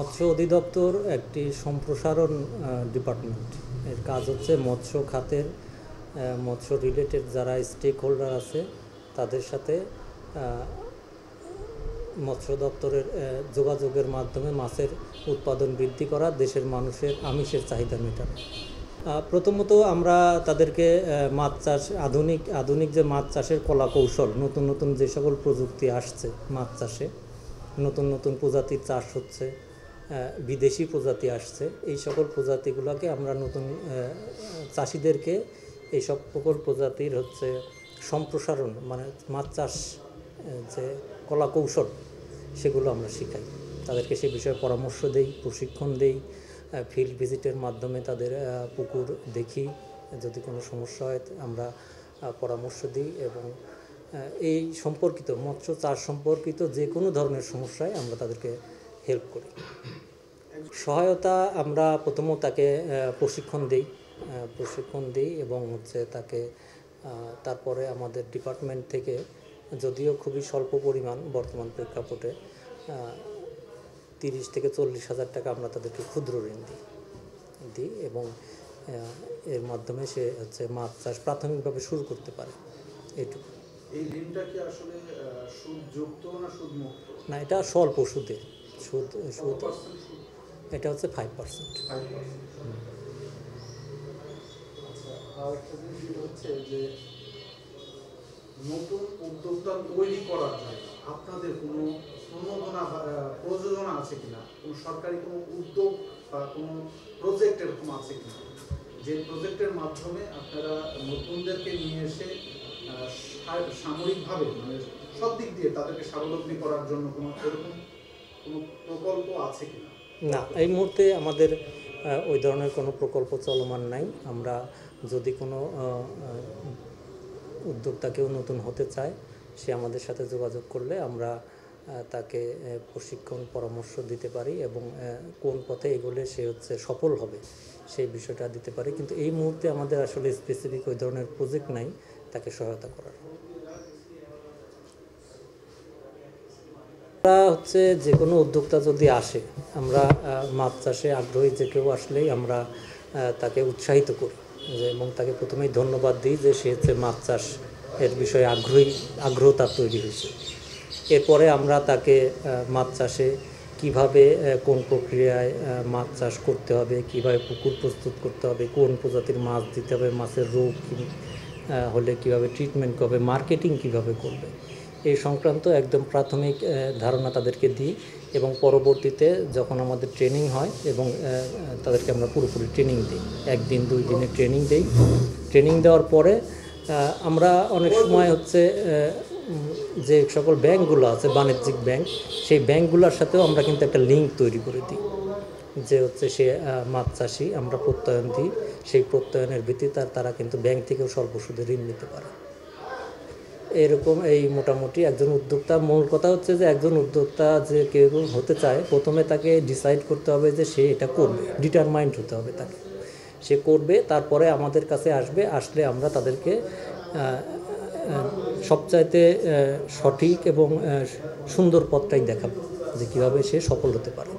মৎস্য অধিদপ্তর একটি সম্প্রসারণ ডিপার্টমেন্ট। এর কাজ হচ্ছে মৎস্য খাতের মৎস্য রিলেটেড যারা স্টেক হোল্ডার আছে তাদের সাথে মৎস্য দপ্তরের যোগাযোগের মাধ্যমে মাছের উৎপাদন বৃদ্ধি করা, দেশের মানুষের আমিষের চাহিদা মেটানো। প্রথমত আমরা তাদেরকে মাছ চাষ আধুনিক যে মাছ চাষের কলা কৌশল, নতুন নতুন যে সকল প্রযুক্তি আসছে মাছ চাষে, নতুন নতুন প্রজাতির চাষ হচ্ছে, বিদেশি প্রজাতি আসছে, এই সকল প্রজাতিগুলোকে আমরা নতুন চাষিদেরকে এই সকল প্রজাতির সম্প্রসারণ, মানে মাছ চাষ যে কলা কৌশল সেগুলো আমরা শেখাই। তাদেরকে সে বিষয়ে পরামর্শ দেই, প্রশিক্ষণ দেই, ফিল্ড ভিজিটের মাধ্যমে তাদের পুকুর দেখি, যদি কোনো সমস্যা হয় আমরা পরামর্শ দিই এবং এই সম্পর্কিত মৎস্য চাষ সম্পর্কিত যে কোনো ধরনের সমস্যায় আমরা তাদেরকে হেল্প করি। সহায়তা আমরা প্রথমত তাকে প্রশিক্ষণ দিই এবং তাকে তারপরে আমাদের ডিপার্টমেন্ট থেকে, যদিও খুবই স্বল্প পরিমাণ বর্তমান প্রেক্ষাপটে, 30 থেকে 40 হাজার টাকা আমরা তাদেরকে ক্ষুদ্র ঋণ দিই এবং এর মাধ্যমে সে মাছ চাষ প্রাথমিকভাবে শুরু করতে পারে। এইটুকু। এই ঋণটা কি আসলে সুদযুক্ত না সুদমুক্ত? না, এটা স্বল্প সুদে। সুদ এটা 5%। আরেকটা জিনিস হচ্ছে যে নতুন উদ্যোক্তা তৈরি করার জন্য আপনাদের কোনো প্রযোজনা আছে কিনা, কোনো সরকারি কোনো উদ্যোগ বা কোনো প্রজেক্ট এরকম আছে কিনা, যে প্রজেক্টের মাধ্যমে আপনারা নতুনদেরকে নিয়ে এসে সাময়িকভাবে, মানে সব দিক দিয়ে তাদেরকে স্বাবলম্বী করার জন্য কোনো এরকম কোনো প্রকল্প আছে কিনা? না, এই মুহূর্তে আমাদের ওই ধরনের কোনো প্রকল্প চলমান নাই। আমরা যদি কোনো উদ্যোক্তা কেউ নতুন হতে চায়, সে আমাদের সাথে যোগাযোগ করলে আমরা তাকে প্রশিক্ষণ পরামর্শ দিতে পারি এবং কোন পথে এগোলে সে সফল হবে সেই বিষয়টা দিতে পারি। কিন্তু এই মুহূর্তে আমাদের আসলে স্পেসিফিক ওই ধরনের প্রজেক্ট নাই তাকে সহায়তা করার। যে কোনো উদ্যোক্তা যদি আসে, আমরা মাছ চাষে আগ্রহী যে কেউ আসলেই আমরা তাকে উৎসাহিত করি এবং তাকে প্রথমেই ধন্যবাদ দিই যে সে মাছ চাষ এর বিষয়ে আগ্রহ তার তৈরি হয়েছে। এরপরে আমরা তাকে মাছ চাষে কিভাবে, কোন প্রক্রিয়ায় মাছ চাষ করতে হবে, কিভাবে পুকুর প্রস্তুত করতে হবে, কোন প্রজাতির মাছ দিতে হবে, মাছের রোগ হলে কিভাবে ট্রিটমেন্ট করবে, মার্কেটিং কিভাবে করবে, এই সংক্রান্ত একদম প্রাথমিক ধারণা তাদেরকে দিই এবং পরবর্তীতে যখন আমাদের ট্রেনিং হয় এবং তাদেরকে আমরা পুরোপুরি ট্রেনিং দিই, 1 দিন 2 দিনের ট্রেনিং দিই। ট্রেনিং দেওয়ার পরে আমরা অনেক সময় যে সকল ব্যাংকগুলো আছে, বাণিজ্যিক ব্যাংক, সেই ব্যাংকগুলোর সাথেও আমরা কিন্তু একটা লিঙ্ক তৈরি করে দিই যে সে মাছ চাষি, আমরা প্রত্যয়ন দিই। সেই প্রত্যয়নের ভিত্তিতে তারা কিন্তু ব্যাংক থেকেও স্বল্প সুদে ঋণ নিতে পারে। এরকম এই মোটামুটি একজন উদ্যোক্তা, মূল কথা যে একজন উদ্যোক্তা যে কেউ হতে চায়, প্রথমে তাকে ডিসাইড করতে হবে যে সে এটা করবে, ডিটারমাইন্ড হতে হবে তাকে, সে করবে। তারপরে আমাদের কাছে আসলে আমরা তাদেরকে সবচাইতে সঠিক এবং সুন্দর পথটাই দেখাবো যে কীভাবে সে সফল হতে পারে।